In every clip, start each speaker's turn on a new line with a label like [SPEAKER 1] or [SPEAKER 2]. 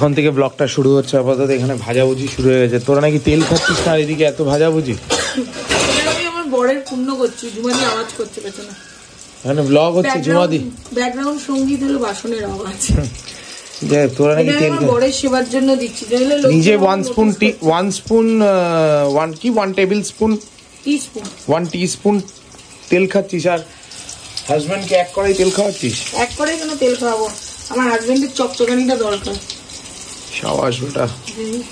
[SPEAKER 1] এখন থেকে ব্লগটা শুরু হচ্ছে। আপাতত এখানে ভাজাভুজি শুরু হয়ে গেছে। তোরা নাকি তেল খাচ্ছিস না, এদিকে এত ভাজাভুজি?
[SPEAKER 2] আমি আমার বরের পূর্ণ করছি, ঝুমাদি আওয়াজ করছে পেছনে।
[SPEAKER 1] এখানে ব্লগ হচ্ছে, ঝুমাদি
[SPEAKER 2] ব্যাকগ্রাউন্ড সঙ্গীত হলো বাসনের আওয়াজ।
[SPEAKER 1] তোরা নাকি তেল
[SPEAKER 2] বরের সেবার জন্য দিচ্ছি।
[SPEAKER 1] নিজে 1 টেবিল স্পুন 1 টিস্পুন তেল খাচ্ছিস, আর হাজবেন্ডকে 1 কড়াই তেল খাওয়াচ্ছিস।
[SPEAKER 2] 1 কড়াই কেন তেল খাওয়াবো? আমার হাজবেন্ডের চকচকানিটা দরকার।
[SPEAKER 1] সাবাস বেটা,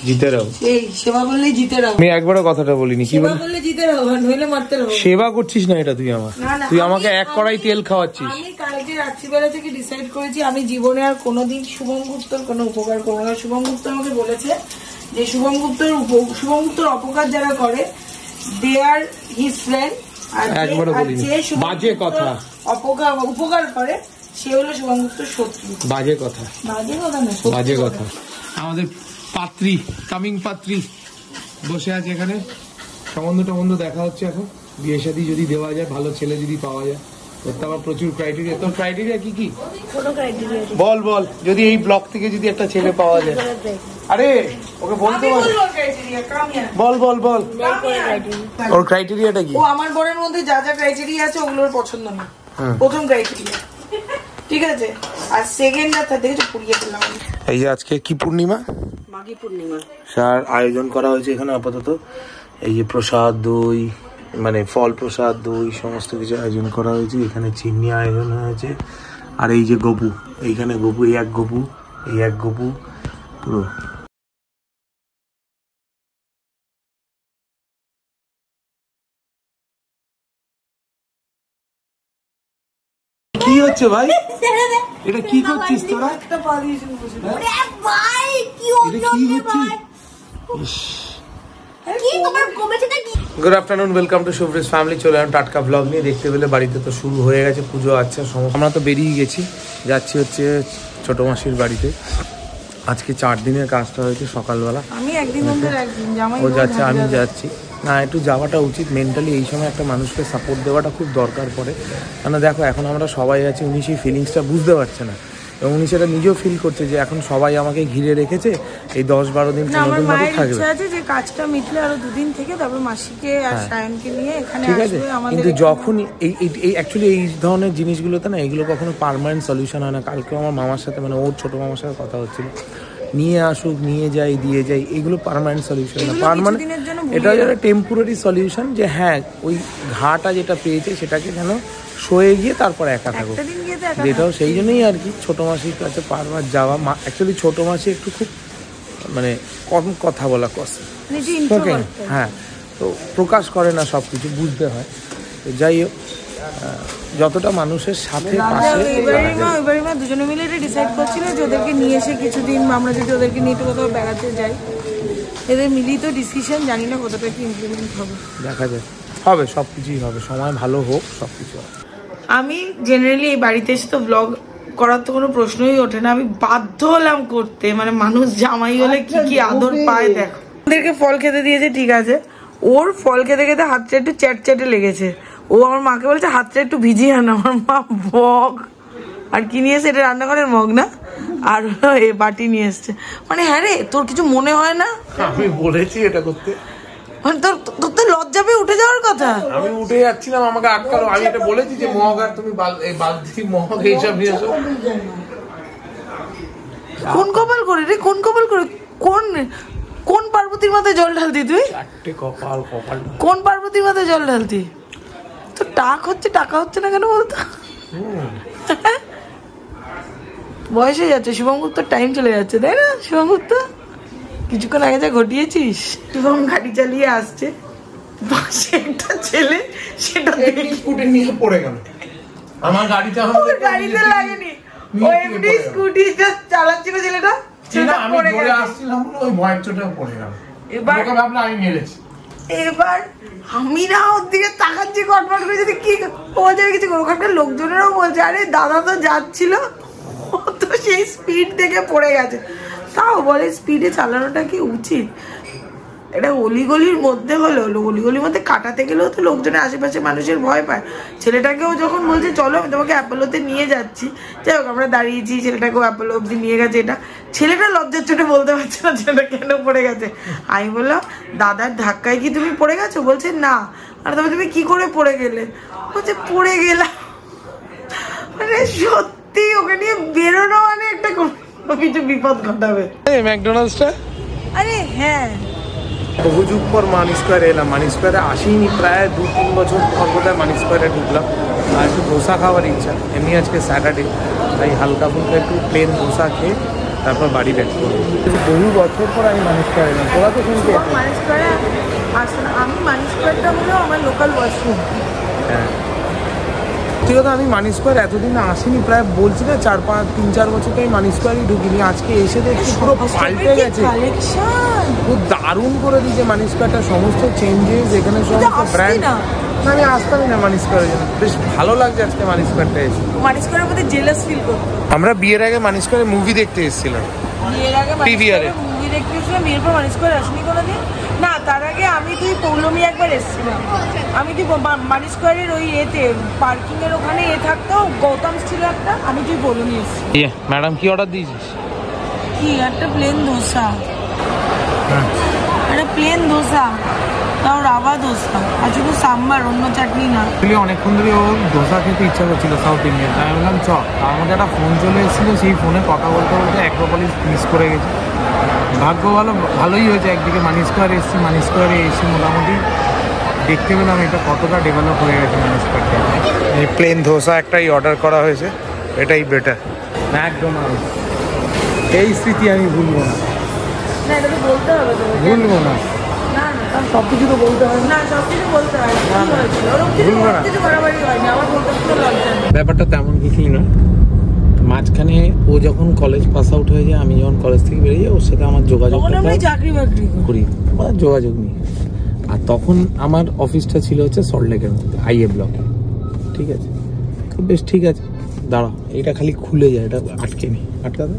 [SPEAKER 1] জিতে রাও।
[SPEAKER 2] এই সেবা করলে জিতে রাও।
[SPEAKER 1] আমি একবারও কথাটা বলিনি। কি বলি?
[SPEAKER 2] করলে জিতে রাও, নইলে মারতে রাও।
[SPEAKER 1] সেবা করছিস না এটা তুই আমার। তুই আমাকে 1 কড়াই তেল খাওয়াচ্ছিস।
[SPEAKER 2] আমি কালকে রাত্রিবেলা থেকে ডিসাইড করেছি আমি জীবনে আর কোনোদিন শুভম গুপ্তর কোনো উপকার করবো না। শুভম গুপ্ত আমাকে বলেছে যে শুভম গুপ্তর অপকার যারা করে দে আর হিজ ফ্রেন্ড, আর যে
[SPEAKER 1] বাজে কথা
[SPEAKER 2] উপকার করে সে হলো শুভম গুপ্তর শত্রু।
[SPEAKER 1] বাজে কথা
[SPEAKER 2] না,
[SPEAKER 1] বাজে কথা। আমাদের পাত্রী, কামিং পাত্রী বসে আছে এখানে। সম্বন্ধ দেখা হচ্ছে এখন। বিয়ে শাদী যদি দেওয়া যায়, ভালো ছেলে যদি পাওয়া যায়। তোর তো আবার প্রচুর ক্রাইটেরিয়া। তোর ক্রাইটেরিয়া কি?
[SPEAKER 2] কোনো ক্রাইটেরিয়া
[SPEAKER 1] বল যদি এই ব্লক থেকে যদি একটা ছেলে পাওয়া যায়। আরে ওকে বলতে বল। ওর ক্রাইটেরিয়াটা কি?
[SPEAKER 2] ও আমার বরের মধ্যে যা যা ক্রাইটেরিয়া আছে ওগুলোর পছন্দ না। প্রথম ক্রাইটেরিয়া, ঠিক আছে? আর সেকেন্ড আর থার্ড দেখে পুড়িয়ে ফেললাম।
[SPEAKER 1] এই যে আজকে কি পূর্ণিমা?
[SPEAKER 2] মাঘী পূর্ণিমা।
[SPEAKER 1] স্যার আয়োজন করা হয়েছে এখানে আপাতত। এই যে প্রসাদ, দই, মানে ফল প্রসাদ, দই সমস্ত কিছু আয়োজন করা হয়েছে। এখানে চিনি আয়োজন হয়েছে। আর এই যে গপু, এইখানে গপু, এই এক গপু পুরো। কি হচ্ছে ভাই? এটা কি করছিস তোরা? Good afternoon, welcome to Shubhri's family. চলে এলাম টাটকা ব্লগ নিয়ে। দেখতে পেলে বাড়িতে তো শুরু হয়ে গেছে পুজো। আচ্ছা, আমরা তো বেরিয়ে গেছি, যাচ্ছি হচ্ছে ছোট মাসির বাড়িতে। আজকে 4 দিনের কাজটা হয়েছে সকালবেলা।
[SPEAKER 2] আমি একদিন
[SPEAKER 1] ও যাচ্ছে, আমি যাচ্ছি না। একটু যাওয়াটা উচিত। মেন্টালি এই সময় একটা মানুষকে সাপোর্ট দেওয়াটা খুব দরকার পড়ে। কারণ দেখো, এখন আমরা সবাই আছি, উনি সেই ফিলিংসটা বুঝতে পারছে না, এবং উনি সেটা নিজেও ফিল করছে যে এখন সবাই আমাকে ঘিরে রেখেছে, এই 10-12 দিন
[SPEAKER 2] আমার মায়ের ইচ্ছা আছে যে কাজটা মিটলে আরো 2 দিন থেকে তারপর মাসিকে আর সায়নকে নিয়ে এখানে আসবে।
[SPEAKER 1] কিন্তু যখন এই অ্যাকচুয়ালি এই ধরনের জিনিসগুলোতে না, এগুলো কখনো পার্মানেন্ট সলিউশন হয় না। কালকে আমার মামার সাথে, মানে ওর ছোট মামার সাথে কথা হচ্ছিল, নিয়ে আসুক, নিয়ে যাই, দিয়ে যাই, এগুলো পার্মানেন্ট সলিউশন না। পার্মানেন্ট এটা একটা টেম্পোরারি সলিউশন, যে হ্যাঁ ওই ঘাটা যেটা পেয়েছে সেটাকে যেন সয়ে গিয়ে তারপর একা থাকুক। এটাও সেই জন্যই আর কি ছোটো মাসির কাছে বারবার যাওয়া। অ্যাকচুয়ালি ছোটো মাসি একটু খুব মানে কম কথা বলা কষ্ট, হ্যাঁ, তো প্রকাশ করে না, সব কিছু বুঝতে হয়। তো যাই হোক, যতটা মানুষের সাথে পাশে।
[SPEAKER 2] এবারে মা দুজনে মিলে এটা ডিসাইড করছিল যে ওদেরকে নিয়ে এসে কিছুদিন আমরা যদি ওদেরকে নিয়ে একটু কোথাও বেড়াতে যাই। এদের মিলিত ডিসিশন, জানি না কতটা কি ইমপ্লিমেন্ট হবে, দেখা যায়।
[SPEAKER 1] হবে, সব কিছুই হবে, সময় ভালো হোক, সব কিছু হবে।
[SPEAKER 2] আমি জেনারেলি এই বাড়িতে এসে তো ব্লগ করার তো কোনো প্রশ্নই ওঠে না। আমি বাধ্য হলাম করতে, মানে মানুষ জামাই হলে কি কি আদর পায় দেখো। ওদেরকে ফল খেতে দিয়েছে, ঠিক আছে, ওর ফল খেতে খেতে হাতটা একটু চ্যাটচ্যাটে লেগেছে। ও আমার মাকে বলছে হাতটা একটু ভিজিয়ে আনো। আমার মা মগ আর কি নিয়ে এসে, এটা রান্নাঘরের মগ না, আর এ বাটি নিয়ে এসছে। মানে হ্যাঁ রে, তোর কিছু মনে হয় না?
[SPEAKER 1] আমি বলেছি এটা করতে,
[SPEAKER 2] মানে তোর তো লজ্জা পেয়ে উঠে যাওয়ার কথা।
[SPEAKER 1] আমি উঠে যাচ্ছিলাম, আমাকে আটকালো। আমি এটা বলেছি যে মগ, আর তুমি বালতি মগ এইসব নিয়ে এসো।
[SPEAKER 2] কোন কপাল করে রে, কোন কপাল করে? কোন পার্বতীর মাথায় জল ঢালতি তুই?
[SPEAKER 1] কপাল
[SPEAKER 2] কোন পার্বতীর মাথায় জল ঢালতি? তো টাকা হচ্ছে না কেন বলতো? বয়স হয়ে যাচ্ছে, শুভম গুপ্তর টাইম চলে যাচ্ছে, তাই না? শুভম গুপ্ত কিছুক্ষণ আগে যা ঘটিয়েছিস। শুভম গাড়ি চালিয়ে আসছে, পাশে একটা ছেলে সেটা
[SPEAKER 1] স্কুটি নিয়ে পড়ে গেল। আমার গাড়িতে
[SPEAKER 2] লাগেনি, ও এমনি স্কুটি চালাচ্ছিল ছেলেটা।
[SPEAKER 1] আমি জোরে আসছিলাম, ওই ভয়ের চোটে পড়ে গেল। এবার ভাবলাম আমি মেরেছি।
[SPEAKER 2] এবার আমি না ওর দিকে তাকাচ্ছি কটমট করে, যদি কি ও যাবে কিছু। ওখানকার লোকজনেরও বলছে আরে দাদা তো যাচ্ছিল, ও তো সেই স্পিড থেকে পড়ে গেছে। তাও বলে স্পিডে চালানোটা কি উচিত? এটা অলিগলির মধ্যে হলো, অলিগলির মধ্যে কাটাতে গেলেও তো লোকজনের আশেপাশে মানুষের ভয় পায়। ছেলেটাকেও যখন বলছে চলো আমি তোমাকে অ্যাপোলোতে নিয়ে যাচ্ছি, যাই হোক আমরা দাঁড়িয়েছি, ছেলেটাকেও অ্যাপোলো অব্দি নিয়ে গেছে। এটা ছেলেটা লজ্জার চোটে বলতে পারছে না ছেলেটা কেন পড়ে গেছে। আমি বললাম দাদার ধাক্কায় কি তুমি পড়ে গেছো? বলছে না। আর তবে তুমি কি করে পড়ে গেলে? বলছে পড়ে গেলাম। মানে সত্যি ওকে নিয়ে বেরোনো মানে একটা কিছু বিপদ ঘটাবে।
[SPEAKER 1] ম্যাকডোনাল্ডসটা
[SPEAKER 2] আরে হ্যাঁ,
[SPEAKER 1] বহু যুগ পর মানি স্কোয়ারে এলাম। মানি স্কোয়ারে আসিনি প্রায় 2-3 বছর পর বোধহয় মানি স্কোয়ারে ঢুকলাম। আর একটু ধোসা খাওয়ার ইচ্ছা, এমনি আজকে স্যাটারডে, তাই হালকা ফুলকা একটু প্লেন ধোসা খেয়ে তারপর বাড়ি ব্যাক করবো। বহু বছর পর আমি মানি স্কোয়ারে এলাম। তোরা তো শুনতে
[SPEAKER 2] মানি স্কোয়ারে আসলে আমি মানি স্কোয়ারটা হলো আমার লোকাল ওয়াশরুম।
[SPEAKER 1] হ্যাঁ ঠিক আছে, আমি মানি স্কোয়ার এতদিন আসিনি, প্রায় বলছি না 3-4 বছর তো আমি মানি স্কোয়ারই ঢুকিনি। আজকে এসে দেখছি পুরো পাল্টে গেছে, খুব দারুণ করে দিয়েছে মানি স্কোয়ারটা, সমস্ত চেঞ্জেস এখানে, সমস্ত ব্র্যান্ড। আমি আসতামই না মানি স্কোয়ারের জন্য, বেশ ভালো লাগছে আজকে মানি স্কোয়ারটা এসে।
[SPEAKER 2] মানি স্কোয়ারের মধ্যে জেলাস ফিল করতে।
[SPEAKER 1] আমরা বিয়ের আগে মানি স্কোয়ারে মুভি দেখতে এসেছিলাম,
[SPEAKER 2] বিয়ের আগে মুভি দেখতে এসেছিলাম। বিয়ের পর মানি স্কোয়ার আসনি কোনোদিন? না, তার আগে আমি তুই পৌলমি একবার এসেছিলাম। আমি তুই মানি স্কোয়ারের ওই এতে পার্কিং এর ওখানে থাকতো, গৌতম ছিল একটা, আমি তুই পৌলমি এসেছি।
[SPEAKER 1] ম্যাডাম কি অর্ডার দিয়েছিস?
[SPEAKER 2] কি একটা প্লেন ধোসা, একটা প্লেন ধোসা, তাও রাভা ধোসা, আর শুধু সাম্বার, অন্য চাটনি না।
[SPEAKER 1] অনেকক্ষণ ধরে ও ধোসা খেতে ইচ্ছা করছিল সাউথ ইন্ডিয়ান, তাই আমি বললাম চ। তার মধ্যে একটা ফোন চলে এসেছিলো, সেই ফোনে কথা বলতে বলতে অ্যাক্রোপলিস মিস করে গেছি। ভাগ্য ভালোই হয়েছে, একদিকে মানি স্কোয়ারে এসেছি, মানি স্কোয়ারে এসে মোটামুটি দেখতে পেলাম এটা কতটা ডেভেলপ হয়ে গেছে মানি স্কোয়ারটা। এই প্লেন ধোসা একটাই অর্ডার করা হয়েছে, এটাই বেটার। ম্যাকডোনাল্ডস, এই স্মৃতি আমি ভুলবো না,
[SPEAKER 2] বলতে হবে তো,
[SPEAKER 1] ভুলবো না। সব কিছু তো বলতে হয়
[SPEAKER 2] না, সব কিছু বলতে হয়।
[SPEAKER 1] ব্যাপারটা তেমন কিছুই না। মাঝখানে ও যখন কলেজ পাস আউট হয়ে যায়, আমি যখন কলেজ থেকে বেরিয়ে ওর সাথে আমার যোগাযোগ
[SPEAKER 2] চাকরি বাকরি
[SPEAKER 1] করি, যোগাযোগ নেই। আর তখন আমার অফিসটা ছিল হচ্ছে সল্টলেকের মধ্যে আইএ ব্লকে, ঠিক আছে। তো বেশ ঠিক আছে, দাঁড়া এটা খালি খুলে যায়, এটা আটকে নি, আটকাবে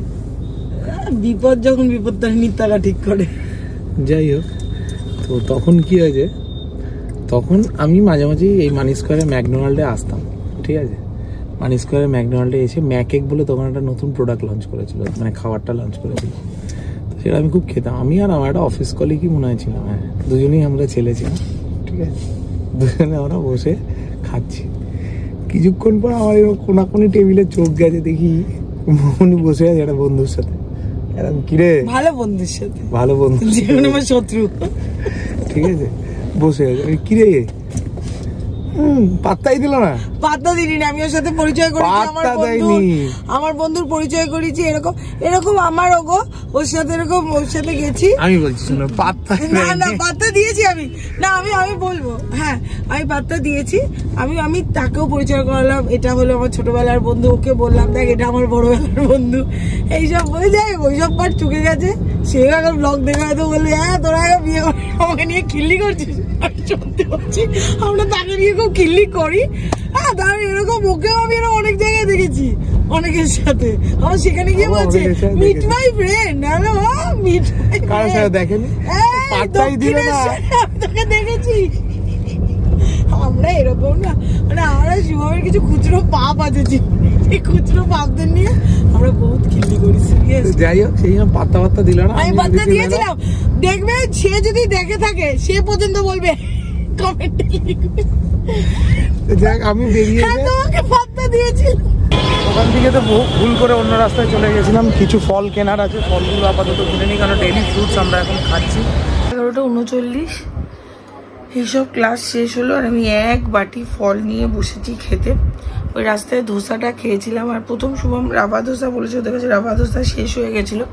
[SPEAKER 2] বিপদ, যখন বিপদ তার নিত্যাটা ঠিক করে।
[SPEAKER 1] যাই হোক, তো তখন কি হয়েছে, তখন আমি মাঝে মাঝে এই মানি স্কোয়ারে ম্যাকডোনাল্ডে আসতাম, ঠিক আছে। মানি স্কোয়ারে ম্যাকডোনাল্ডে এসে ম্যাকেক বলে তখন একটা নতুন প্রোডাক্ট লঞ্চ করেছিল, মানে খাবারটা লঞ্চ করেছিল, তো সেটা আমি খুব খেতাম। আমি আর আমার একটা অফিস কলিগই মনে হয়েছিলাম, হ্যাঁ দুজনেই আমরা ছেলে ছিলাম, ঠিক আছে। দুজনে আমরা বসে খাচ্ছি, কিছুক্ষণ পর আমার এরকম কোনাকুনি টেবিলে চোখ গেছে, দেখি উনি বসে আছে একটা বন্ধুর সাথে। এরকম কিরে,
[SPEAKER 2] ভালো বন্ধুর সাথে,
[SPEAKER 1] ভালো বন্ধু,
[SPEAKER 2] জীবনে আমার শত্রু,
[SPEAKER 1] ঠিক আছে, বসে আছে। কিরে, পাত্তাই দিল না।
[SPEAKER 2] পাত্তা দিনি না, আমি ওর সাথে পরিচয় করেছি, আমার বন্ধুর পরিচয় করেছি। এরকম এরকম আমার ওগো ওর সাথে এরকম ওর সাথে গেছি।
[SPEAKER 1] আমি বলছি শোনো, পাত্তা
[SPEAKER 2] না পাত্তা দিয়েছি আমি, না আমি বলবো, হ্যাঁ আমি পাত্তা দিয়েছি। আমি তাকেও পরিচয় করালাম, এটা হলো আমার ছোটবেলার বন্ধু, ওকে বললাম দেখ এটা আমার বড়বেলার বন্ধু, এইসব বলে যাই ওইসব পার চুকে গেছে। সে এখন ব্লগ দেখে হয়তো বলবে হ্যাঁ তোরা বিয়ে করে আমাকে নিয়ে খিল্লি করছিস। সত্যি বলছি, আমরা তাকে নিয়ে খুব খিল্লি করি। হ্যাঁ তার এরকম ওকেও আমি এরকম অনেক জায়গায় দেখেছি, অনেকের সাথে। আমার সেখানে গিয়ে বলছে meet my friend, hello meet my friend,
[SPEAKER 1] দেখেনি
[SPEAKER 2] তোকে দেখেছি। আমরা এরকম না, মানে আমরা শুভমের কিছু খুচরো পাপ আছে, এই খুচরো পাপদের নিয়ে আমরা বহুত খিল্লি করি।
[SPEAKER 1] যাই হোক, সেই জন্য পাত্তা দিল না,
[SPEAKER 2] আমি পাত্তা দিয়েছিলাম। দেখবে সে যদি দেখে থাকে সে পর্যন্ত বলবে কমেন্টে লিখবে,
[SPEAKER 1] যাক আমি বেরিয়ে
[SPEAKER 2] তোমাকে পাত্তা দিয়েছিলাম।
[SPEAKER 1] ওখান থেকে তো ভুল করে অন্য রাস্তায় চলে গেছিলাম, কিছু ফল কেনার আছে, ফলগুলো আপাতত কিনে নিই, কারণ ডেইলি ফ্রুটস আমরা এখন খাচ্ছি।
[SPEAKER 2] 11:39 এইসব ক্লাস শেষ হলো, আর আমি এক বাটি ফল নিয়ে বসেছি খেতে। ওই রাস্তায় ধোসাটা খেয়েছিলাম, আর প্রথম শুভম রাভা ধোসা বলেছে, ওদের কাছে রাভা ধোসা শেষ হয়ে গেছিলো,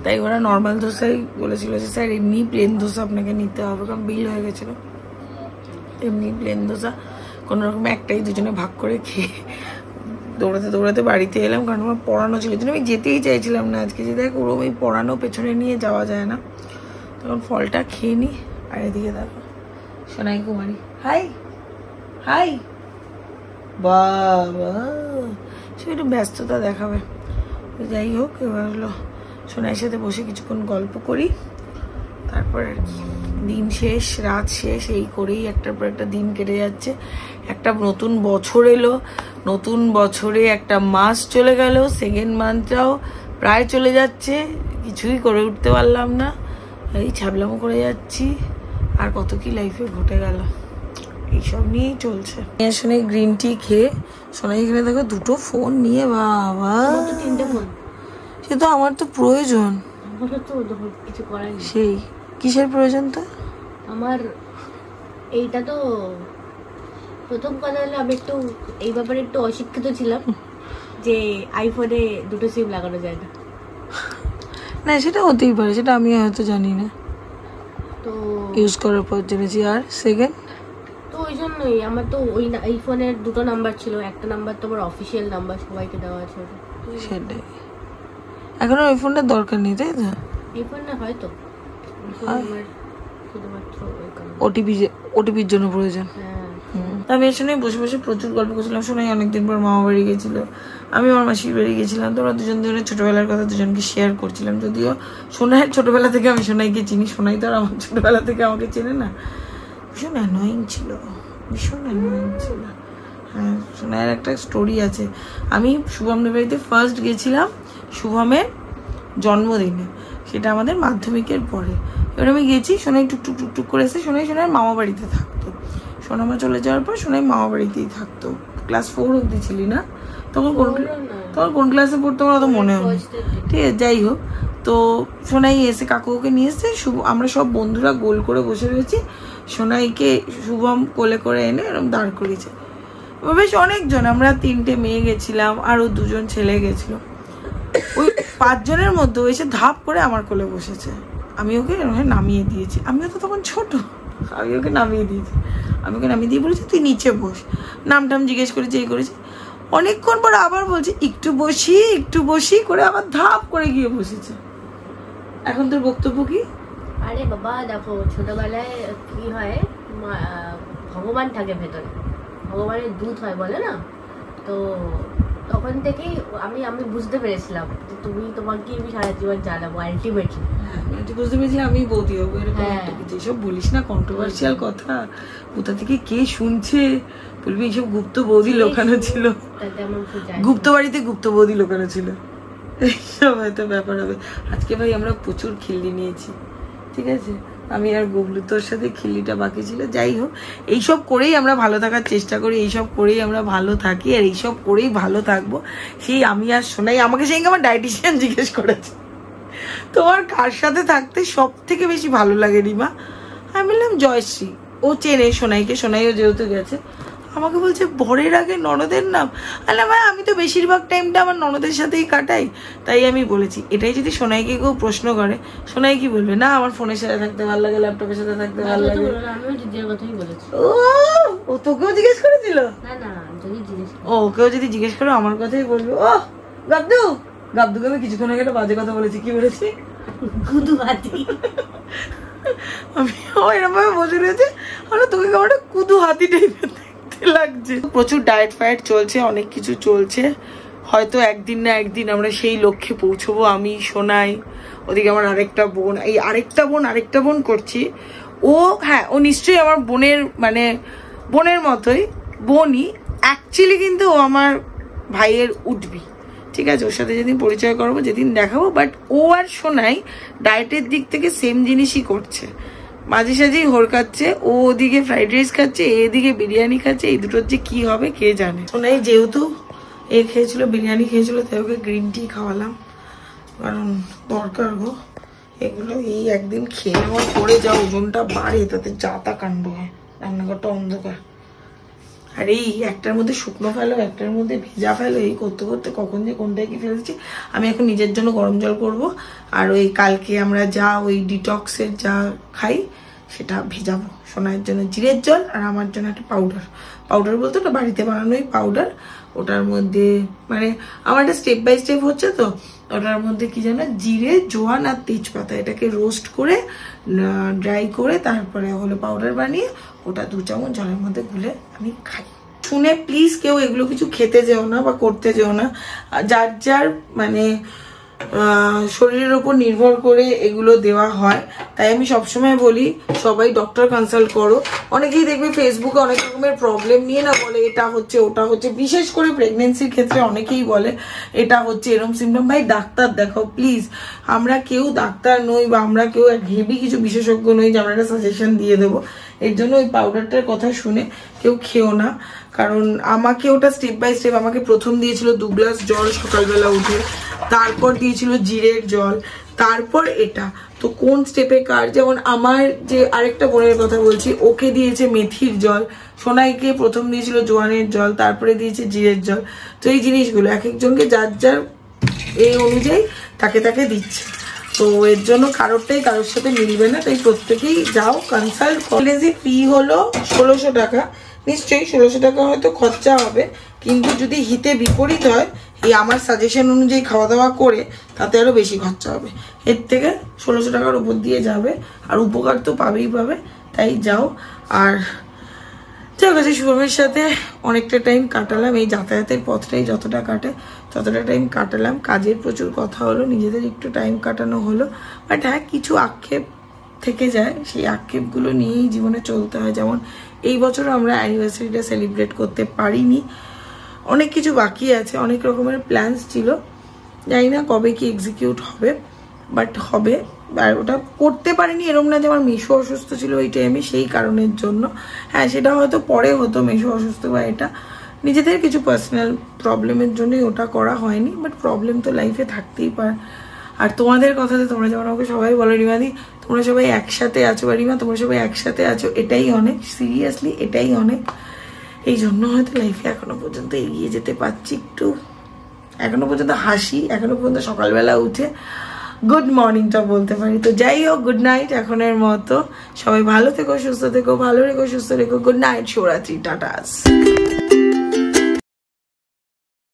[SPEAKER 2] তাই ওরা নর্মাল ধোসাই বলেছিল যে স্যার এমনি প্লেন ধোসা আপনাকে নিতে হবে, কারণ বিল হয়ে গেছিলো। এমনি প্লেন ধোসা কোনোরকম একটাই দুজনে ভাগ করে খেয়ে দৌড়াতে দৌড়াতে বাড়িতে এলাম, কারণ আমার পড়ানো ছিল। আমি যেতেই চাইছিলাম না আজকে, যে দেখ ওরকম এই পড়ানো পেছনে নিয়ে যাওয়া যায় না। তখন ফলটা খেয়ে নিই। আর এদিকে দেখো সোনাই কুমারী, হাই হাই, বাবা সে একটু ব্যস্ততা দেখাবে। যাই হোক, এবার হলো সোনাইয়ের সাথে বসে কিছুক্ষণ গল্প করি, তারপর তারপর আর কি দিন শেষ, রাত শেষ, এই করেই একটার পর একটা দিন কেটে যাচ্ছে। একটা নতুন বছর এলো, নতুন বছরে একটা মাস চলে গেল, সেকেন্ড মান্থটাও প্রায় চলে যাচ্ছে, কিছুই করে উঠতে পারলাম না, এই ছ্যাবলামো করে যাচ্ছি। আর কত কি লাইফে ঘটে গেল, এইসব নিয়েই চলছে। শোনাই গ্রিন টি খেয়ে, শোনাই এখানে দেখো দুটো ফোন নিয়ে, বাবা
[SPEAKER 3] 3টে ফোন,
[SPEAKER 2] সে তো আমার তো প্রয়োজন,
[SPEAKER 3] কিছু করার নেই।
[SPEAKER 2] সেই কিসের প্রয়োজন? তো
[SPEAKER 3] আমার এইটা তো প্রথম কথা হলো আমি একটু এই ব্যাপারে একটু অশিক্ষিত ছিলাম যে আইফোনে 2টো সিম লাগানো যায় না।
[SPEAKER 2] না সেটা হতেই পারে, সেটা আমি হয়তো জানি না,
[SPEAKER 3] তো
[SPEAKER 2] ইউজ করার পর জেনেছি। আর সেকেন্ড
[SPEAKER 3] তো ওই জন্যই আমার তো ওই আইফোনের 2টো নাম্বার ছিল, একটা নাম্বার তো আমার অফিসিয়াল নাম্বার, সবাইকে দেওয়া আছে।
[SPEAKER 2] সেটাই, এখন ওই ফোনটার দরকার নেই, তাই তো?
[SPEAKER 3] আইফোন না হয়তো আমার শুধুমাত্র ওই কারণে
[SPEAKER 2] ওটিপির জন্য প্রয়োজন।
[SPEAKER 3] হ্যাঁ।
[SPEAKER 2] আমি এর সঙ্গে বসে বসে প্রচুর গল্প করছিলাম। শোনাই অনেকদিন পর মামা বাড়ি গেছিল, আমি আমার মাসির বাড়ি গেছিলাম। তোমরা দুজনের ছোটবেলার কথা দুজনকে শেয়ার করছিলাম। যদিও সোনাইয়ের ছোটবেলা থেকে আমি সোনাইকে চিনি, সোনাই তো আর আমার ছোটবেলা থেকে আমাকে চেনে না। ভীষণ অ্যানোয়িং ছিল, ভীষণ অ্যানোয়িং ছিল। হ্যাঁ, সোনাইয়ের একটা স্টোরি আছে। আমি শুভমদের বাড়িতে ফার্স্ট গেছিলাম শুভমের জন্মদিনে, সেটা আমাদের মাধ্যমিকের পরে। এবার আমি গেছি, সোনাই টুকটুক টুকটুক করে এসে সোনাইয়ের মামা বাড়িতে থাকতো। সোনামা চলে যাওয়ার পর সোনাই মামা বাড়িতেই থাকতো। ক্লাস 4 অব্দি ছিলি না তখন? কোন ক্লাসে পড়তো আমার অত মনে হয়, ঠিক আছে, যাই হোক। তো সোনাই এসে কাকুকে নিয়ে এসে আমরা সব বন্ধুরা গোল করে বসে রয়েছি, সোনাইকে শুভম কোলে করে এনে এরকম দাঁড় করিয়েছে। বেশ অনেকজন, আমরা 3টে মেয়ে গেছিলাম, আরো 2জন ছেলে গেছিল। ওই 5 জনের মধ্যে এসে ধাপ করে আমার কোলে বসেছে। আমি ওকে নামিয়ে দিয়েছি, আমিও তো তখন ছোট, আমি ওকে নামিয়ে দিয়েছি। আমি ওকে নামিয়ে দিয়ে বলেছি তুই নিচে বস, নামটাম জিজ্ঞেস করেছি, এই করেছি। অনেকক্ষণ পর আবার বলছে একটু বসি করে আবার ধাপ করে গিয়ে বসেছে। এখন তোর বক্তব্য কি?
[SPEAKER 3] আরে বাবা দেখো, ছোটবেলায় কি হয়, ভগবান থাকে ভেতরে, ভগবানের দূত হয় বলে না, তো তখন থেকেই আমি বুঝতে পেরেছিলাম যে তোমাকে আমি সারা জীবন জানাবো আলটিমেটলি।
[SPEAKER 2] বুঝতে পেরেছি আমি বৌদি হবো, এরকম একটা কিছু। এসব বলিস না, কন্ট্রোভার্সিয়াল কথা, কোথা থেকে কে শুনছে, বলবি এইসব গুপ্ত বৌদি লোকানো ছিল, গুপ্ত বাড়িতে গুপ্ত বৌদি লোকানো ছিল, এইসব হয়তো ব্যাপার হবে। আজকে ভাই আমরা প্রচুর খিল্লি নিয়েছি, ঠিক আছে, আমি আর গুবলু, তোর সাথে খিল্লিটা বাকি ছিল। যাই হোক, এইসব করেই আমরা ভালো থাকার চেষ্টা করি, এইসব করেই আমরা ভালো থাকি, আর এইসব করেই ভালো থাকবো। সেই আমি আর সোনাই, আমাকে সেই আমার ডায়েটিশিয়ান জিজ্ঞেস করেছে তোমার কার সাথে থাকতে সব থেকে বেশি ভালো লাগে রিমা? আমি বললাম জয়শ্রী, ও চেনে সোনাইকে, সোনাইও যেহেতু গেছে। আমাকে বলছে বরের আগে ননদের নাম। আরে ভাই, আমি তো বেশিরভাগ টাইমটা আমার ননদের সাথেই কাটাই। তাই আমি বলেছি, এটাই যদি সোনাইকে কেউ প্রশ্ন করে, সোনাই কি বলবে? না আমার ফোনের সাথে থাকতে ভালো লাগে, ল্যাপটপের সাথে থাকতে ভালো লাগে। ও তোকেও জিজ্ঞেস করেছিল? ও কেউ যদি জিজ্ঞেস করে আমার কথাই বলবে। ও গাবদুকে আমি কিছুক্ষণ আগে একটা বাজে কথা বলেছি। কি বলেছি? আমি এরকম ভাবে বসে রয়েছে, তোকে কেমন একটা কুদু হাতি টাইপের লাগছে। প্রচুর ডায়েট ফায়েট চলছে, অনেক কিছু চলছে। হয়তো একদিন না একদিন আমরা সেই লক্ষ্যে পৌঁছবো। আমি সোনাই, ওদিকে আমার আরেকটা বোন করছি। ও হ্যাঁ, ও নিশ্চয়ই আমার বোনের মতোই বোনই অ্যাকচুয়ালি, কিন্তু ও আমার ভাইয়ের উঠবি, ঠিক আছে। ওর সাথে যেদিন পরিচয় করবো, যেদিন দেখাবো, বাট ও আর সোনাই ডায়েটের দিক থেকে সেম জিনিসই করছে, মাঝে সাঝেই হড়কাচ্ছে। ও ওদিকে ফ্রাইড রাইস খাচ্ছে, এদিকে বিরিয়ানি খাচ্ছে। এই দুটোর যে কি হবে কে জানে। সোনাই যেহেতু খেয়েছিল, বিরিয়ানি খেয়েছিল, তাই ওকে গ্রিন টি খাওয়ালাম, কারণ দরকার গো এগুলো। এই একদিন খেয়ে নেওয়ার পরে যা ওজনটা বাড়ে, তাতে যা তা কাণ্ড হয়, রান্নাঘরটা অন্ধকার। আর এই একটার মধ্যে শুকনো ফেলো, একটার মধ্যে ভেজা ফেলো, এই করতে করতে কখন যে কোনটায় কি ফেলেছি। আমি এখন নিজের জন্য গরম জল করব, আর ওই কালকে আমরা যা ওই ডিটক্সের যা খাই সেটা ভেজাবো। সোনাইয়ের জন্য জিরের জল, আর আমার জন্য একটা পাউডার বলতে ওটা বাড়িতে বানানোই পাউডার। ওটার মধ্যে আমার একটা স্টেপ বাই স্টেপ হচ্ছে, তো ওটার মধ্যে কি জানো, জিরে, জোয়ান আর তেজপাতা, এটাকে রোস্ট করে ড্রাই করে তারপরে হলো পাউডার বানিয়ে ওটা 2 চামচ জলের মধ্যে গুলে আমি খাই। শুনে প্লিজ কেউ এগুলো কিছু খেতে যেও না বা করতে যেও না। যার শরীরের উপর নির্ভর করে এগুলো দেওয়া হয়। তাই আমি সবসময় বলি সবাই ডক্টর কনসাল্ট করো। অনেকেই দেখবে ফেসবুকে অনেক রকমের প্রবলেম নিয়ে না বলে এটা হচ্ছে ওটা হচ্ছে, বিশেষ করে প্রেগনেন্সির ক্ষেত্রে অনেকেই বলে এটা হচ্ছে এরকম সিমটম। ভাই ডাক্তার দেখাও প্লিজ। আমরা কেউ ডাক্তার নই বা আমরা কেউ হেভি কিছু বিশেষজ্ঞ নই যে আমরা একটা সাজেশন দিয়ে দেবো। এর জন্য ওই পাউডারটার কথা শুনে কেউ খেও না, কারণ আমাকে ওটা স্টেপ বাই স্টেপ আমাকে প্রথম দিয়েছিল 2 গ্লাস জল সকালবেলা উঠে, তারপর দিয়েছিল জিরের জল, তারপর এটা। তো কোন স্টেপে কার, যেমন আমার যে আরেকটা বোনের কথা বলছি, ওকে দিয়েছে মেথির জল, সোনাইকে প্রথম দিয়েছিল জোয়ানের জল, তারপরে দিয়েছে জিরের জল। তো এই জিনিসগুলো এক একজনকে যার যার এই অনুযায়ী তাকে তাকে দিচ্ছে। তো এর জন্য কারোরটাই কারোর সাথে মিলবে না, তাই প্রত্যেকেই যাও কনসাল্ট করলে। ফি হলো 1600 টাকা, নিশ্চয়ই 1600 টাকা হয়তো খরচা হবে, কিন্তু যদি হিতে বিপরীত হয় এই আমার সাজেশন অনুযায়ী খাওয়া দাওয়া করে তাতে আরও বেশি খরচা হবে। এর থেকে 1600 টাকার উপর দিয়ে যাবে, আর উপকার তো পাবেই পাবে, তাই যাও। আর ঠিক আছে, শুভমের সাথে অনেকটা টাইম কাটালাম, এই যাতায়াতের পথটাই যতটা কাটে ততটা টাইম কাটালাম। কাজের প্রচুর কথা হলো, নিজেদের একটু টাইম কাটানো হলো, বাট হ্যাঁ কিছু আক্ষেপ থেকে যায়, সেই আক্ষেপগুলো নিয়েই জীবনে চলতে হয়। যেমন এই বছর আমরা অ্যানিভার্সারিটা সেলিব্রেট করতে পারিনি, অনেক কিছু বাকি আছে, অনেক রকমের প্ল্যানস ছিল, জানি না কবে কি এক্সিকিউট হবে, বাট হবে। আর ওটা করতে পারিনি এরকম না যে আমার মেশো অসুস্থ ছিল ওই টাইমে, সেই কারণের জন্য। হ্যাঁ সেটা হয়তো পরে হতো, মেশো অসুস্থ বা এটা নিজেদের কিছু পার্সোনাল প্রবলেমের জন্যই ওটা করা হয়নি, বাট প্রবলেম তো লাইফে থাকতেই পারে। আর তোমাদের কথাতে তোমরা যেমন আমাকে সবাই বলো রিমাদি তোমরা সবাই একসাথে আছো, বা রিমা তোমরা সবাই একসাথে আছো, এটাই অনেক, সিরিয়াসলি এটাই অনেক। এই জন্য হয়তো লাইফে এখনো পর্যন্ত এগিয়ে যেতে পারছি, একটু এখনো পর্যন্ত হাসি, এখনো পর্যন্ত সকালবেলা উঠে গুড মর্নিংটা বলতে পারি। তো যাই হোক, গুড নাইট এখনের মতো, সবাই ভালো থেকো, সুস্থ থেকো, ভালো রেখো, সুস্থ রেখো, গুড নাইট, শুভরাত্রি, টাটা।